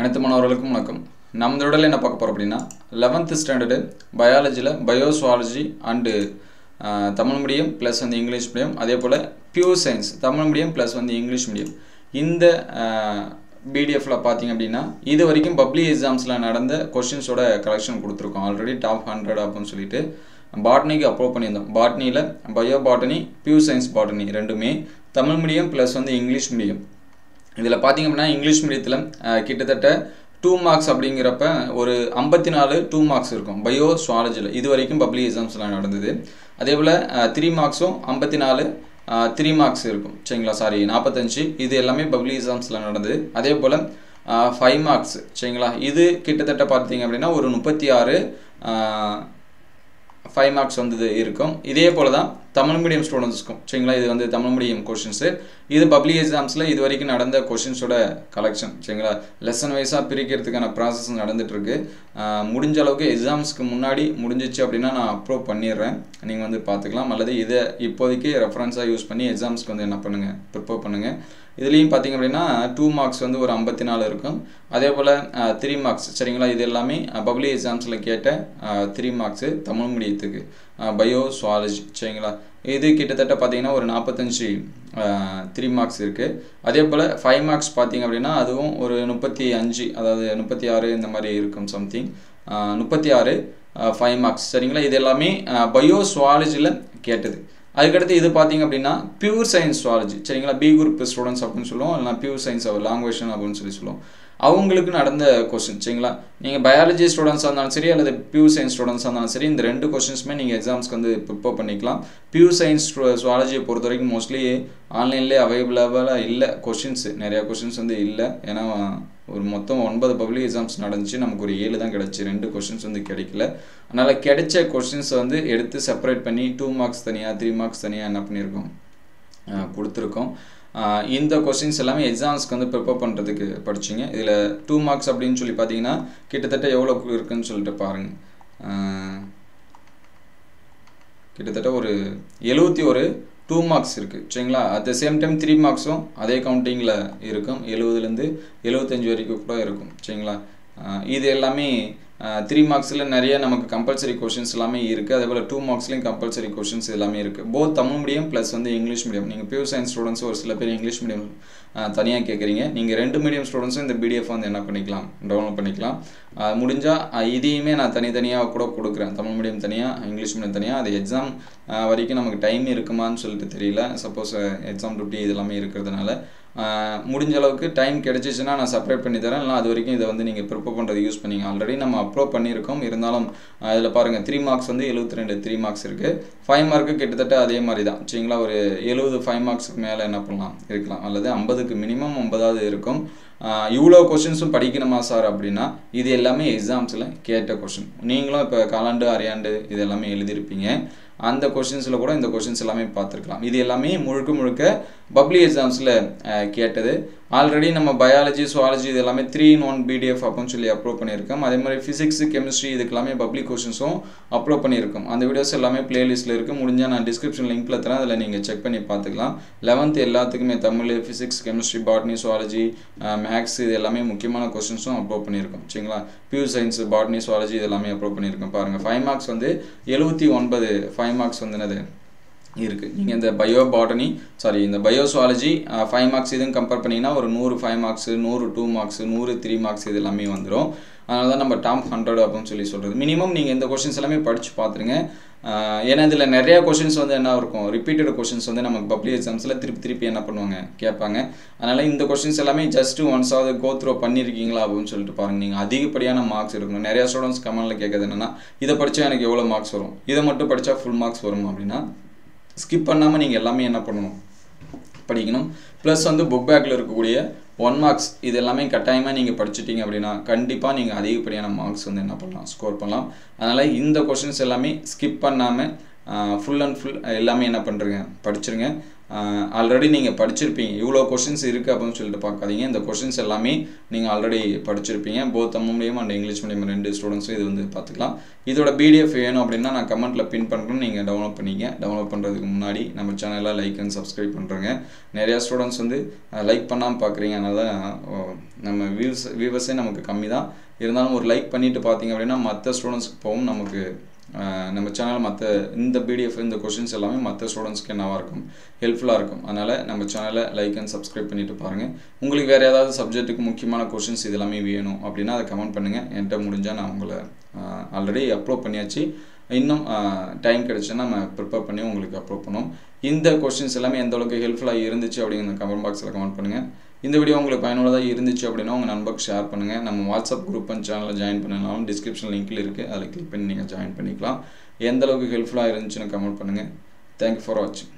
அனைத்து மாணவர்களுக்கும் வணக்கம். நம்ம இந்த வீடியோல என்ன பார்க்க போறோம் அப்படின்னா 11th ஸ்டாண்டர்ட் பயாலஜில biozoology and Tamil medium plus வந்து இங்கிலீஷ் மீடியம், அதே போல் pure science Tamil medium plus வந்து இங்கிலீஷ் மீடியம். இந்த பிடிஎஃப்ல பார்த்தீங்க அப்படின்னா இது வரைக்கும் பப்ளிக் எக்ஸாம்ஸில் நடந்த கொஷின்ஸோட கலெக்ஷன் கொடுத்துருக்கோம். ஆல்ரெடி டாப் 100 அப்படின்னு சொல்லிட்டு பாட்னிக்கு அப்லோட் பண்ணியிருந்தோம். பாட்னியில் bio botany, pure science botany ரெண்டுமே தமிழ் மீடியம் ப்ளஸ் வந்து இங்கிலீஷ் மீடியம். இதில் பார்த்திங்க அப்படின்னா இங்கிலீஷ் மீடியத்தில் கிட்டத்தட்ட 2 மார்க்ஸ் அப்படிங்கிறப்ப ஒரு 54 2 மார்க்ஸ் இருக்கும் பயோ சுவாலஜியில். இது வரைக்கும் பப்ளிக் எக்ஸாம்ஸ்லாம் நடந்தது. அதே போல் 3 மார்க்ஸும் 54 3 மார்க்ஸ் இருக்கும். சரிங்களா, 45 இது எல்லாமே பப்ளிக் எக்ஸாம்ஸில் நடந்தது. அதே போல் 5 மார்க்ஸ் சரிங்களா, இது கிட்டத்தட்ட பார்த்தீங்க அப்படின்னா ஒரு 36 5 மார்க்ஸ் வந்து இருக்கும். இதே போல் தான் தமிழ் மீடியம் ஸ்டூடெண்ட்ஸ்க்கும் சரிங்களா, இது வந்து தமிழ் மீடியம் கொஷின்ஸு. இது பப்ளிக் எக்ஸாம்ஸில் இது வரைக்கும் நடந்த கொஷின்ஸோட கலெக்ஷன் சரிங்களா. லெசன் வைஸாக பிரிக்கிறதுக்கான ப்ராசஸ் நடந்துகிட்ருக்கு. முடிஞ்ச அளவுக்கு எக்ஸாம்ஸ்க்கு முன்னாடி முடிஞ்சிச்சு அப்படின்னா நான் அப்லோட் பண்ணிடுறேன், நீங்கள் வந்து பார்த்துக்கலாம். அல்லது இதை இப்போதைக்கு ரெஃபரன்ஸாக யூஸ் பண்ணி எக்ஸாம்ஸ்க்கு வந்து என்ன பண்ணுங்கள், ப்ரிப்பேர் பண்ணுங்கள். இதுலேயும் பார்த்திங்க அப்படின்னா 2 மார்க்ஸ் வந்து ஒரு 54 இருக்கும். அதே போல் 3 மார்க்ஸ் சரிங்களா, இது எல்லாமே பப்ளிக் எக்ஸாம்ஸில் கேட்ட 3 மார்க்ஸு தமிழ் மீடியத்துக்கு பயோ சுவாலஜி சரிங்களா. இது கிட்டத்தட்ட பார்த்திங்கன்னா ஒரு 45 3 மார்க்ஸ் இருக்குது. அதே போல் 5 மார்க்ஸ் பார்த்திங்க அப்படின்னா அதுவும் ஒரு 35 அதாவது 36 இந்த மாதிரி இருக்கும் சம்திங். 36 5 மார்க்ஸ் சரிங்களா. இது எல்லாமே பயோ சுவாலஜியில் கேட்டது. அதுக்கடுத்து இது பார்த்தீங்க அப்படின்னா பியூர் சயின்ஸ் சுவாலஜி சரிங்களா, பி குரூப் ஸ்டூடெண்ட்ஸ் அப்படின்னு சொல்லுவோம், இல்லைனா பியூர் சயின்ஸ் லாங்குவேஜ் அப்படின்னு சொல்லுவோம். அவங்களுக்கு நடந்த கொஸ்டின் சரிங்களா. நீங்கள் பயாலஜி ஸ்டூடெண்ட்ஸாக இருந்தாலும் சரி அல்லது பியூர் சயின்ஸ் ஸ்டூடெண்ட்ஸாக இருந்தாலும் சரி, இந்த 2 கொஸ்டின்ஸுமே நீங்கள் எக்ஸாம்ஸ்க்கு வந்து ப்ரிப்பேர் பண்ணிக்கலாம். பியூர் சயின்ஸ் சுவாலஜியை பொறுத்த வரைக்கும் மோஸ்ட்லி ஆன்லைன்லேயே அவைலபிளாக இல்லை, கொஸ்டின்ஸு நிறையா கொஸ்டின்ஸ் வந்து இல்லை. ஏன்னா ஒரு மொத்தம் 9 பப்ளிக் எக்ஸாம்ஸ் நடந்துச்சு, நமக்கு ஒரு 7 தான் கிடச்சி, 2 கொஸ்டின்ஸ் வந்து கிடைக்கல. அதனால் கிடைச்ச கொஸ்டின்ஸை வந்து எடுத்து செப்பரேட் பண்ணி 2 மார்க்ஸ் தனியாக 3 மார்க்ஸ் தனியாக என்ன பண்ணியிருக்கோம் கொடுத்துருக்கோம். இந்த கொஸ்டின்ஸ் எல்லாமே எக்ஸாம்ஸ்க்கு வந்து ப்ரிப்பேர் பண்ணுறதுக்கு படிச்சிங்க. இதில் 2 மார்க்ஸ் அப்படின்னு சொல்லி பார்த்தீங்கன்னா கிட்டத்தட்ட எவ்வளோ இருக்குதுன்னு சொல்லிட்டு பாருங்கள். கிட்டத்தட்ட ஒரு 71 2 மார்க்ஸ் இருக்குது சரிங்களா. அட் த சேம் டைம் 3 மார்க்ஸும் அதே கவுண்டிங்கில் இருக்கும், 70லேருந்து 75 வரைக்கும் கூட இருக்கும் சரிங்களா. இது எல்லாமே 3 மார்க்ஸில் நிறைய நமக்கு கம்பல்சரி கொஷின்ஸ் எல்லாமே இருக்குது. அதே போல் 2 மார்க்ஸ்லேயும் கம்பல்சரி கொஷின்ஸ் எல்லாமே இருக்குது. போத் தமிழ் மீடியம் ப்ளஸ் வந்து இங்கிலீஷ் மீடியம். நீங்கள் பியூர் சயின்ஸ் ஸ்டூடெண்ட்ஸ் ஒரு சில பேர் இங்கிலீஷ் மீடியம் தனியாக கேட்குறீங்க. நீங்கள் 2 மீடியம் ஸ்டூடெண்ட்ஸும் இந்த பிடிஎஃப் வந்து என்ன பண்ணிக்கலாம், டவுன்லோட் பண்ணிக்கலாம். முடிஞ்சால் இதையுமே நான் தனித்தனியாக கூட கொடுக்குறேன், தமிழ் மீடியம் தனியாக இங்கிலீஷ் மீடியம் தனியாக. அது எக்ஸாம் வரைக்கும் நமக்கு டைம் இருக்குமான்னு சொல்லிட்டு தெரியல. சப்போஸ் எக்ஸாம் டியூட்டி இது எல்லாமே இருக்கிறதுனால முடிஞ்ச அளவுக்கு டைம் கிடச்சிச்சின்னா நான் செப்பரேட் பண்ணி தரேன். இல்லை அது வரைக்கும் இதை வந்து நீங்கள் ப்ரிப்பேர் பண்ணுறது யூஸ் பண்ணிங்க. ஆல்ரெடி நம்ம அப்லோட் பண்ணியிருக்கோம், இருந்தாலும் இதில் பாருங்கள் 3 மார்க்ஸ் வந்து 72 3 மார்க்ஸ் இருக்குது. 5 மார்க்கு கிட்டத்தட்ட அதே மாதிரி தான் சரிங்களா. ஒரு 70 5 மார்க்ஸுக்கு மேலே என்ன பண்ணலாம் இருக்கலாம், அல்லது 50க்கு மினிமம் 50ஆவது இருக்கும். இவ்வளோ கொஷின்ஸும் படிக்கணுமா சார் அப்படின்னா இது எல்லாமே எக்ஸாம்ஸில் கேட்ட கொஷின். நீங்களும் இப்போ காலாண்டு அரையாண்டு இது எல்லாமே எழுதியிருப்பீங்க, அந்த கொஷின்ஸில் கூட இந்த கொஷின்ஸ் எல்லாமே பார்த்துருக்கலாம். இது எல்லாமே முழுக்க பப்ளிக் எக்ஸாம்ஸில் கேட்டது. ஆல்ரெடி நம்ம பயாலஜி சுவாலஜி இது எல்லாமே 3-in-1 பிடிஎஃப் அப்படின்னு சொல்லி அப்லோட் பண்ணியிருக்கோம். அதே மாதிரி ஃபிசிக்ஸு கெமிஸ்ட்ரி இதுக்கு எல்லாமே பப்ளிக் கொஷின்ஸும் அப்லோட் பண்ணியிருக்கோம். அந்த வீடியோஸ் எல்லாமே பிளேலிஸ்ட்டில் இருக்குது. முடிஞ்சால் நான் டிஸ்கிரிப்ஷன் லிங்க்கில் தரேன், அதில் நீங்கள் செக் பண்ணி பார்த்துக்கலாம். 11th எல்லாத்துக்குமே Tamil, physics, chemistry, botany, zoology, maths இது எல்லாமே முக்கியமான கொஷின்ஸும் அப்லோட் பண்ணியிருக்கோம் சரிங்களா. பியூர் சயின்ஸ், பாட்னி, சுவாலஜி இது எல்லாமே அப்லோட் பண்ணியிருக்கோம். பாருங்கள் 5 மார்க்ஸ் வந்து 79 5 மார்க்ஸ் வந்து என்னது இருக்குது. நீங்கள் இந்த பயோ பாட்டனி இந்த பயோ சுவாலஜி 5 மார்க்ஸ் இதுவும் கம்பேர் பண்ணிங்கன்னா ஒரு 100 5 மார்க்ஸு, 100 2 மார்க்ஸு, 100 3 மார்க்ஸ் இது எல்லாமே வந்துடும். அதனால தான் நம்ம டாப் 100 அப்படின்னு சொல்லி சொல்கிறது. மினிமம் நீங்கள் இந்த கொஷின்ஸ் எல்லாமே படித்து பார்த்துருங்க. ஏன்னா இதில் நிறையா கொஷின்ஸ் வந்து என்ன இருக்கும், ரிப்பீட்டட் கொஷின்ஸ் வந்து நமக்கு பப்ளிக் எக்ஸாம்ஸில் திருப்பி என்ன பண்ணுவாங்க கேட்பாங்க. அதனால் இந்த கொஷின்ஸ் எல்லாமே ஜஸ்ட் ஒன்ஸாவது கோ த்ரோ பண்ணியிருக்கீங்களா அப்படின்னு சொல்லிட்டு பாருங்கள். நீங்கள் அதிகப்படியான மார்க்ஸ் எடுக்கணும். நிறையா ஸ்டூடெண்ட்ஸ் கமெண்ட்டில் கேட்குறது என்னென்னா இதை படித்தா எனக்கு எவ்வளோ மார்க்ஸ் வரும், இதை மட்டும் படித்தா ஃபுல் மார்க்ஸ் வரும் அப்படின்னா ஸ்கிப் பண்ணாமல் நீங்கள் எல்லாமே என்ன பண்ணணும், படிக்கணும். ப்ளஸ் வந்து புக் பேக்கில் இருக்கக்கூடிய 1 மார்க்ஸ் இது எல்லாமே கட்டாயமாக நீங்கள் படிச்சிட்டிங்க அப்படின்னா கண்டிப்பாக நீங்கள் அதிகப்படியான மார்க்ஸ் வந்து என்ன பண்ணலாம், ஸ்கோர் பண்ணலாம். அதனால் இந்த கொஷின்ஸ் எல்லாமே ஸ்கிப் பண்ணாமல் ஃபுல் அண்ட் ஃபுல் எல்லாமே என்ன பண்ணுறங்க படிச்சிருங்க. ஆல்ரெடி நீங்கள் படிச்சிருப்பீங்க. இவ்வளோ கொஷின்ஸ் இருக்குது அப்படின்னு சொல்லிட்டு பார்க்காதீங்க. இந்த கொஷின்ஸ் எல்லாமே நீங்கள் ஆல்ரெடி படிச்சிருப்பீங்க. Both Tamil medium and English medium 2 ஸ்டூடெண்ட்ஸும் இது வந்து பார்த்துக்கலாம். இதோட PDF வேணும் அப்படின்னா நான் கமெண்ட்டில் பின் பண்ணுறேன், நீங்கள் டவுன்லோட் பண்ணிங்க. டவுன்லோட் பண்ணுறதுக்கு முன்னாடி நம்ம சேனலை லைக் அண்ட் சப்ஸ்கிரைப் பண்ணுறேங்க. நிறையா ஸ்டூடெண்ட்ஸ் வந்து லைக் பண்ணாமல் பார்க்குறீங்க. அதனால நம்ம வியூவர்ஸே நமக்கு கம்மி தான். இருந்தாலும் ஒரு லைக் பண்ணிவிட்டு பார்த்தீங்க அப்படின்னா மற்ற ஸ்டூடெண்ட்ஸ்க்கு போகும். நமக்கு நம்ம சேனல் மற்ற இந்த PDF இந்த கொஷின்ஸ் எல்லாமே மற்ற ஸ்டூடெண்ட்ஸ்க்கு என்னவாக இருக்கும், ஹெல்ப்ஃபுல்லாக இருக்கும். அதனால் நம்ம சேனலை லைக் அண்ட் சப்ஸ்கிரைப் பண்ணிவிட்டு பாருங்கள். உங்களுக்கு வேறு ஏதாவது சப்ஜெக்ட்டுக்கு முக்கியமான கொஷின்ஸ் இது எல்லாமே வேணும் அப்படின்னா அதை கமெண்ட் பண்ணுங்கள். என்கிட்ட முடிஞ்சால் நான் உங்களை ஆல்ரெடி அப்லோட் பண்ணியாச்சு. இன்னும் டைம் கிடச்சுன்னா நம்ம ப்ரிப்பேர் பண்ணி உங்களுக்கு அப்லோட் பண்ணுவோம். இந்த கொஷின்ஸ் எல்லாமே எந்த அளவுக்கு ஹெல்ப்ஃபுல்லாக இருந்துச்சு அப்படிங்கிற கமெண்ட் பாக்ஸில் கமெண்ட் பண்ணுங்கள். இந்த வீடியோ உங்களுக்கு பயனுள்ளதாக இருந்துச்சு அப்படின்னா உங்கள் நண்பருக்கு ஷேர் பண்ணுங்கள். நம்ம வாட்ஸ்அப் குரூப் அண்ட் சேனலில் ஜாயின் பண்ணலாம். டிஸ்கிரிப்ஷன் லிங்க்கில் இருக்குது, அதில் கிளிக் பண்ணி நீங்கள் ஜாயின் பண்ணிக்கலாம். எந்த அளவுக்கு ஹெல்ப்ஃபுல்லாக இருந்துச்சுன்னு கமெண்ட் பண்ணுங்கள். தேங்க்யூ ஃபார் வாட்சிங்.